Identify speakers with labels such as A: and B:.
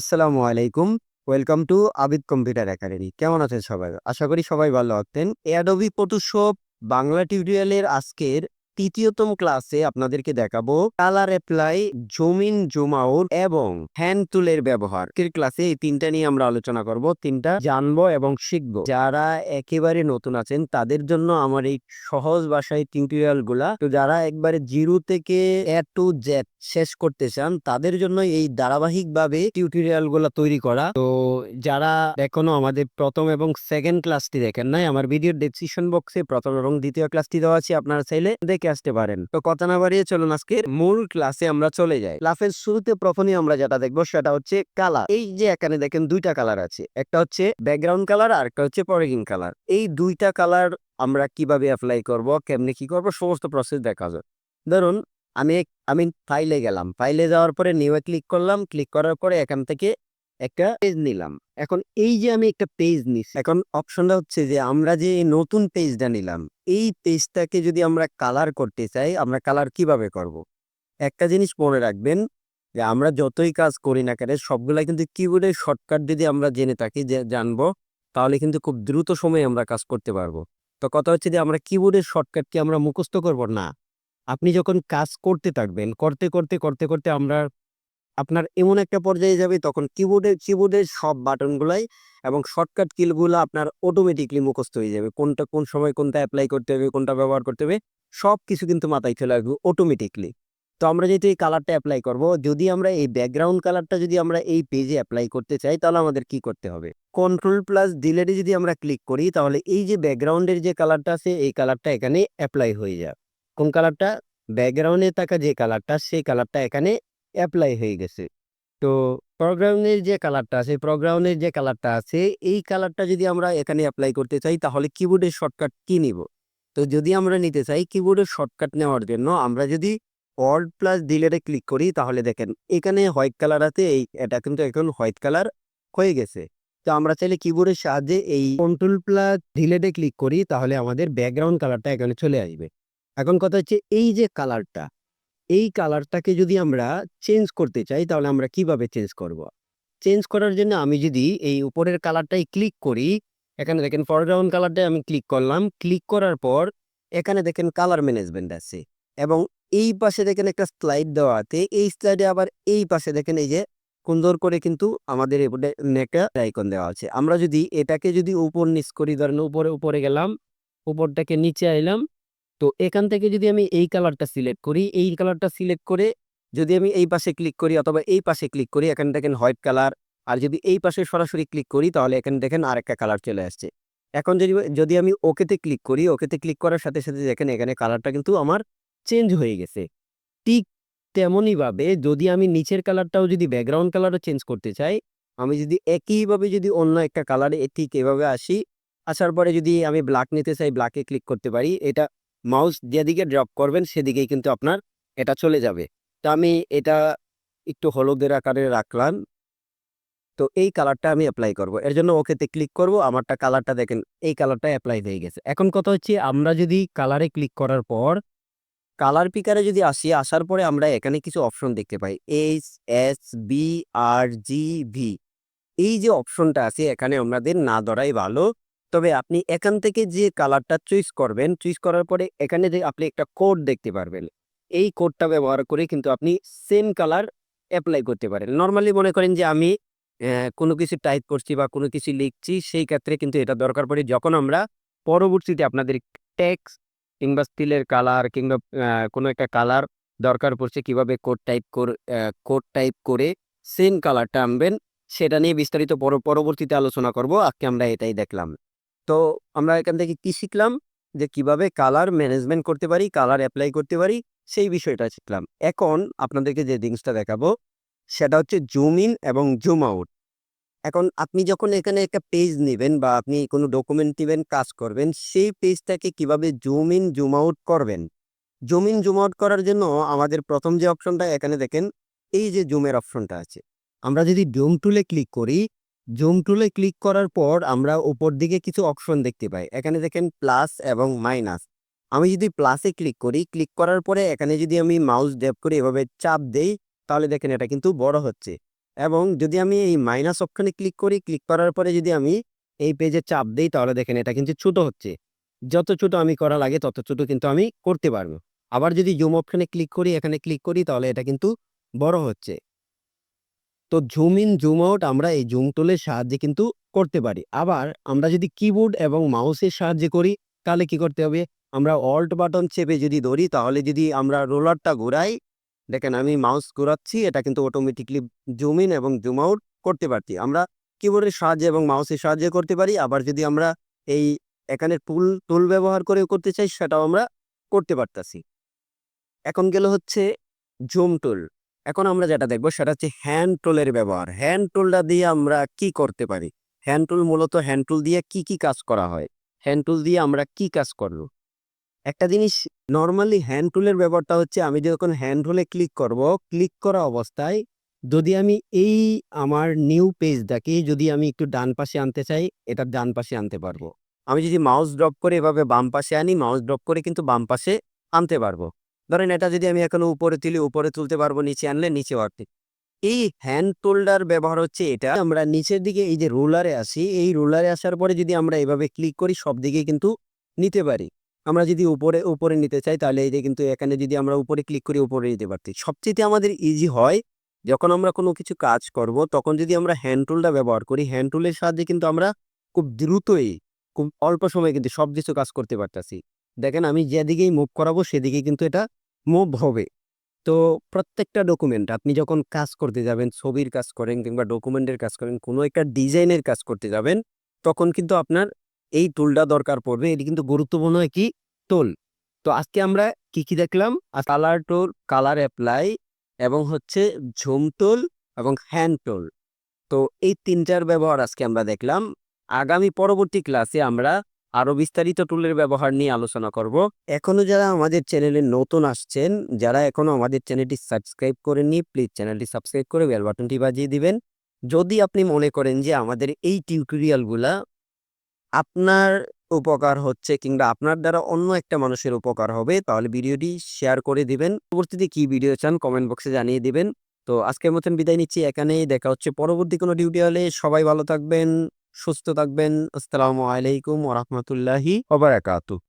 A: আসসালামু আলাইকুম। Welcome to Abid computer academy. কেমন আছেন সবাই? আশা করি সবাই ভালো আছেন। অ্যাডোবি ফটোশপ বাংলা টিউটোরিয়ালের আজকের ৩য় তম ক্লাসে আপনাদেরকে দেখাবো colour apply, zoom in, zoom out এবং হ্যান্ড টুলের ব্যবহার। আজকের ক্লাসে এই ৩টা নিয়ে আমরা আলোচনা করব। ৩টা জানবো এবং শিখবো। যারা একেবারে নতুন আছেন তাদের জন্য আমার এই সহজ ভাষায় টিউটোরিয়ালগুলা। তো যারা একবারে 0 থেকে A to Z শেষ করতে চান তাদের জন্য এই ধারাবাহিকভাবে টিউটোরিয়ালগুলা তৈরি করা। তো যারা এখনো আমাদের প্রথম এবং সেকেন্ড ক্লাসটি দেখেন নাই, আমার ভিডিওর ডেসক্রিপশন বক্সে প্রথম এবং দ্বিতীয় ক্লাসটি দেওয়া আছে, আপনারা চাইলে দেখে আসতে পারেন। তো কথা না বাড়িয়ে চলুন আজকের মূল ক্লাসে আমরা চলে যাই। ক্লাসের শুরুতে প্রথমেই আমরা যেটা দেখবো সেটা হচ্ছে কালার। এই যে এখানে দেখেন দুইটা কালার আছে, একটা হচ্ছে ব্যাকগ্রাউন্ড কালার আর একটা হচ্ছে ফরগ্রাউন্ড কালার। এই দুইটা কালার আমরা কিভাবে অ্যাপ্লাই করব, কেমনে কি করব, সমস্ত প্রসেস দেখা যায়। ধরুন আমি আমি ফাইলে গেলাম, ফাইলে যাওয়ার পরে নিউ এ ক্লিক করলাম, ক্লিক করার পরে এখান থেকে একটা পেজ নিলাম। এখন এই যে আমি একটা পেজ নিছি, এখন অপশনটা হচ্ছে যে আমরা যে নতুন পেজটা নিলাম এই পেজটাকে যদি আমরা কালার করতে চাই, আমরা কালার কিভাবে করব। একটা জিনিস মনে রাখবেন যে আমরা যতই কাজ করি না কেন সবগুলা কিন্তু কিবোর্ডের শর্টকাট যদি আমরা জেনে থাকি, যে জানবো, তাহলে কিন্তু খুব দ্রুত সময়ে আমরা কাজ করতে পারবো। তো কথা হচ্ছে যে আমরা কিবোর্ডের শর্টকাট কি আমরা মুখস্থ করব না। আপনি যখন কাজ করতে থাকবেন, করতে করতে করতে করতে আপনার এমন একটা পর্যায়ে যাবে তখন কিবোর্ডের সব বাটনগুলাই এবং শর্টকাট কিগুলো আপনার অটোমেটিকলি মুখস্থ হয়ে যাবে। কোনটা কোন সময় কোনটা অ্যাপ্লাই করতে হবে, কোনটা ব্যবহার করতে হবে, সবকিছু কিন্তু মাথায় চলে আসবে অটোমেটিকলি। তো আমরা যেহেতু এই কালারটা অ্যাপ্লাই করব, যদি আমরা এই ব্যাকগ্রাউন্ড কালারটা যদি আমরা এই পেজে অ্যাপ্লাই করতে চাই তাহলে আমাদের কি করতে হবে? কন্ট্রোল প্লাস ডিলেটে যদি আমরা ক্লিক করি তাহলে এই যে ব্যাকগ্রাউন্ডের যে কালারটা আছে এই কালারটা এখানে অ্যাপ্লাই হয়ে যায়। কোন কালারটা? ব্যাকগ্রাউন্ডে থাকা যে কালারটা সেই কালারটা এখানে অ্যাপ্লাই হয়ে গেছে। তো প্রোগ্রামের যে কালারটা আছে এই কালারটা যদি আমরা এখানে এপ্লাই করতে চাই তাহলে কিবোর্ডের শর্টকাট কি নিব? তো যদি আমরা নিতে চাই কিবোর্ডের শর্টকাট নেওয়ার জন্য আমরা যদি অল্ট প্লাস ডিলেটে ক্লিক করি তাহলে দেখেন এখানে হোয়াইট কালার আছে, এটা কিন্তু এখন হোয়াইট কালার হয়ে গেছে। তো আমরা চাইলে কিবোর্ডের সাহায্যে এই কন্ট্রোল প্লাস ডিলেটে ক্লিক করি তাহলে আমাদের ব্যাকগ্রাউন্ড কালারটা এখানে চলে আসবে। এখন কথা হচ্ছে এই যে কালারটা, এই কালারটাকে যদি আমরা চেঞ্জ করতে চাই তাহলে আমরা কিভাবে চেঞ্জ করব? চেঞ্জ করার জন্য আমি যদি এই উপরের কালারটাই ক্লিক করি, এখানে দেখেন ফরগ্রাউন্ড কালারটাই আমি ক্লিক করলাম, ক্লিক করার পর এখানে দেখেন কালার ম্যানেজমেন্ট আছে এবং এই পাশে দেখেন একটা স্লাইড দেওয়া আছে, এই স্লাইডে আবার এই পাশে দেখেন এই যে সুন্দর করে কিন্তু আমাদের একটা আইকন দেওয়া আছে। আমরা যদি এটাকে যদি উপর নিচ করি, ধরেন উপরে উপরে গেলাম, উপরটাকে নিচে আইলাম, তো এখান থেকে যদি আমি এই কালারটা সিলেক্ট করি, এই কালারটা সিলেক্ট করে যদি আমি এই পাশে ক্লিক করি অথবা এই পাশে ক্লিক করি, এখানে দেখেন হোয়াইট কালার। আর যদি এই পাশে সরাসরি ক্লিক করি তাহলে এখানে দেখেন আরেকটা কালার চলে আসছে। এখন যদি যদি আমি ওকেতে ক্লিক করি, ওকেতে ক্লিক করার সাথে সাথে দেখেন এখানে কালারটা কিন্তু আমার চেঞ্জ হয়ে গেছে। ঠিক তেমনইভাবে যদি আমি নিচের কালারটাও যদি ব্যাকগ্রাউন্ড কালারও চেঞ্জ করতে চাই, আমি যদি একইভাবে যদি অন্য একটা কালারে ঠিক এভাবে আসি, আসার পরে যদি আমি ব্ল্যাক নিতে চাই ব্ল্যাকে ক্লিক করতে পারি। এটা মাউস যেদিকে ড্রপ করবেন সেদিকেই কিন্তু আপনার এটা চলে যাবে। তো আমি এটা একটু হলুদের আকারে রাখলাম। তো এই কালারটা আমি অ্যাপ্লাই করব। এর জন্য ওকেতে ক্লিক করব। আমারটা কালারটা দেখেন এই কালারটা অ্যাপ্লাই হয়ে গেছে। এখন কথা হচ্ছে আমরা যদি কালারে ক্লিক করার পর কালার পিকারে যদি আসি, আসার পরে আমরা এখানে কিছু অপশন দেখতে পাই, HSBRGB। এই যে অপশনটা আছে এখানে আমাদের না ধরাই ভালো। তবে আপনি এখান থেকে যে কালারটা চুজ করবেন, চুজ করার পরে এখানে যে আপনি একটা কোড দেখতে পারবেন, এই কোডটা ব্যবহার করে কিন্তু আপনি সেম কালার অ্যাপ্লাই করতে পারেন। নর্মালি মনে করেন যে আমি কোনো কিছু টাইপ করছি বা কোনো কিছু লিখছি, সেই ক্ষেত্রে কিন্তু এটা দরকার পড়ে যখন আমরা পরবর্তীতে আপনাদের টেক্সট কিংবা স্টিলের কালার কিংবা কোনো একটা কালার দরকার পড়ছে, কিভাবে কোড টাইপ করে সেম কালারটা আনবেন সেটা নিয়ে বিস্তারিত পরবর্তীতে আলোচনা করব। আজকে আমরা এটাই দেখলাম। তো আমরা এখান থেকে কি শিখলাম? যে কিভাবে কালার ম্যানেজমেন্ট করতে পারি, কালার অ্যাপ্লাই করতে পারি, সেই বিষয়টা শিখলাম। এখন আপনাদেরকে যে জিনিসটা দেখাবো সেটা হচ্ছে জুম ইন এবং জুম আউট। এখন আপনি যখন এখানে একটা পেজ নেবেন বা আপনি কোনো ডকুমেন্ট নেবেন, কাজ করবেন, সেই পেজটাকে কিভাবে জুম ইন জুম আউট করবেন। জুম ইন জুম আউট করার জন্য আমাদের প্রথম যে অপশনটা এখানে দেখেন এই যে জুমের অপশনটা আছে, আমরা যদি জুম টুলে ক্লিক করি, জুম টুলে ক্লিক করার পর আমরা উপর দিকে কিছু অপশন দেখতে পাই। এখানে দেখেন প্লাস এবং মাইনাস। আমি যদি প্লাসে ক্লিক করি, ক্লিক করার পরে এখানে যদি আমি মাউস ড্যাপ করে এভাবে চাপ দেই তাহলে দেখেন এটা কিন্তু বড় হচ্ছে। এবং যদি আমি এই মাইনাস অপশনে ক্লিক করি, ক্লিক করার পরে যদি আমি এই পেজে চাপ দেই তাহলে দেখেন এটা কিন্তু ছোট হচ্ছে। যত ছোট আমি করা লাগে তত ছোট কিন্তু আমি করতে পারবো। আবার যদি জুম অপশনে ক্লিক করি, এখানে ক্লিক করি তাহলে এটা কিন্তু বড় হচ্ছে। তো জুম ইন জুম আউট আমরা এই জুম টুলের সাহায্যে কিন্তু করতে পারি। আবার আমরা যদি কিবোর্ড এবং মাউসের সাহায্যে করি তাহলে কি করতে হবে? আমরা অল্ট বাটন চেপে যদি ধরি তাহলে যদি আমরা রোলারটা ঘোরাই, দেখেন আমি মাউস ঘোরাচ্ছি, এটা কিন্তু অটোমেটিকলি জুম ইন এবং জুম আউট করতে পারছি। আমরা কিবোর্ডের সাহায্যে এবং মাউসের সাহায্যে করতে পারি। আবার যদি আমরা এই এখানে টুল টুল ব্যবহার করে করতে চাই সেটাও আমরা করতে পারতাছি। এখন গেল হচ্ছে জুম টুল। এখন আমরা যেটা দেখব সেটা হচ্ছে হ্যান্ড টুলের ব্যবহার। হ্যান্ড টুলটা দিয়ে আমরা কি করতে পারি? হ্যান্ড টুল মূলত হ্যান্ড টুল দিয়ে কি কাজ করা হয়? হ্যান্ড টুল দিয়ে আমরা কি কাজ করব? একটা জিনিস, নরমালি হ্যান্ড টুলের ব্যাপারটা হচ্ছে আমি যখন হ্যান্ড টুলে ক্লিক করব, ক্লিক করা অবস্থায় যদি আমি এই আমার নিউ পেজটাকে যদি আমি একটু ডান পাশে আনতে চাই, এটা ডান পাশে আনতে পারবো। আমি যদি মাউস ড্রপ করে এভাবে বাম পাশে আনি, মাউস ড্রপ করে কিন্তু বাম পাশে আনতে পারবো। ধরেন এটা যদি আমি এখনো উপরে তুলি, উপরে তুলতে পারবো, নিচে আনলে নিচে আনতে। এই হ্যান্ড টুলটার ব্যবহার হচ্ছে এটা, আমরা নিচের দিকে এই যে রোলারে আসি, এই রোলারে আসার পরে যদি আমরা এভাবে ক্লিক করি সব দিকে কিন্তু নিতে পারি। আমরা যদি উপরে উপরে নিতে চাই তাহলে এই যে কিন্তু এখানে যদি আমরা উপরে ক্লিক করি উপরে নিতে পারছি। সবচেয়ে আমাদের ইজি হয় যখন আমরা কোনো কিছু কাজ করব, তখন যদি আমরা হ্যান্ড টুলটা ব্যবহার করি। হ্যান্ড টুলের সাহায্যে কিন্তু আমরা খুব দ্রুতই, খুব অল্প সময়ে কিন্তু সব কিছু কাজ করতে পারতাছি। দেখেন আমি যেদিকেই মুভ করাবো সেদিকে কিন্তু এটা মুভ হবে। তো প্রত্যেকটা ডকুমেন্ট আপনি যখন কাজ করতে যাবেন, ছবির কাজ করেন কিংবা ডকুমেন্টের কাজ করেন, কোনো একটা ডিজাইনের কাজ করতে যাবেন, তখন কিন্তু আপনার এই টুলটা দরকার পড়বে। এটি কিন্তু গুরুত্বপূর্ণ একটি টুল। তো আজকে আমরা কি দেখলাম? কালার টুল, কালার অ্যাপ্লাই এবং হচ্ছে ঝুম টুল এবং হ্যান্ড টুল। তো এই ৩টার ব্যবহার আজকে আমরা দেখলাম। আগামী পরবর্তী ক্লাসে আমরা আরো বিস্তারিত টুলের ব্যবহার নিয়ে আলোচনা করব। এখনো যারা আমাদের চ্যানেলে নতুন আসছেন, যারা এখনো আমাদের চ্যানেলটি সাবস্ক্রাইব করেননি, প্লিজ চ্যানেলটি সাবস্ক্রাইব করে বেল বাটনটি বাজিয়ে দিবেন। যদি আপনি মনে করেন যে আমাদের এই টিউটোরিয়ালগুলা আপনার উপকার হচ্ছে কিংবা আপনার দ্বারা অন্য একটা মানুষের উপকার হবে, তাহলে ভিডিওটি শেয়ার করে দিবেন। পরবর্তীতে কি ভিডিও চান কমেন্ট বক্সে জানিয়ে দিবেন। তো আজকের মতন বিদায় নিচ্ছি এখানেই। দেখা হচ্ছে পরবর্তী কোনো টিউটোরিয়ালে। সবাই ভালো থাকবেন, সুস্থ থাকবেন। আসসালামু আলাইকুম ওয়া রাহমাতুল্লাহি ওয়া বারাকাতুহু।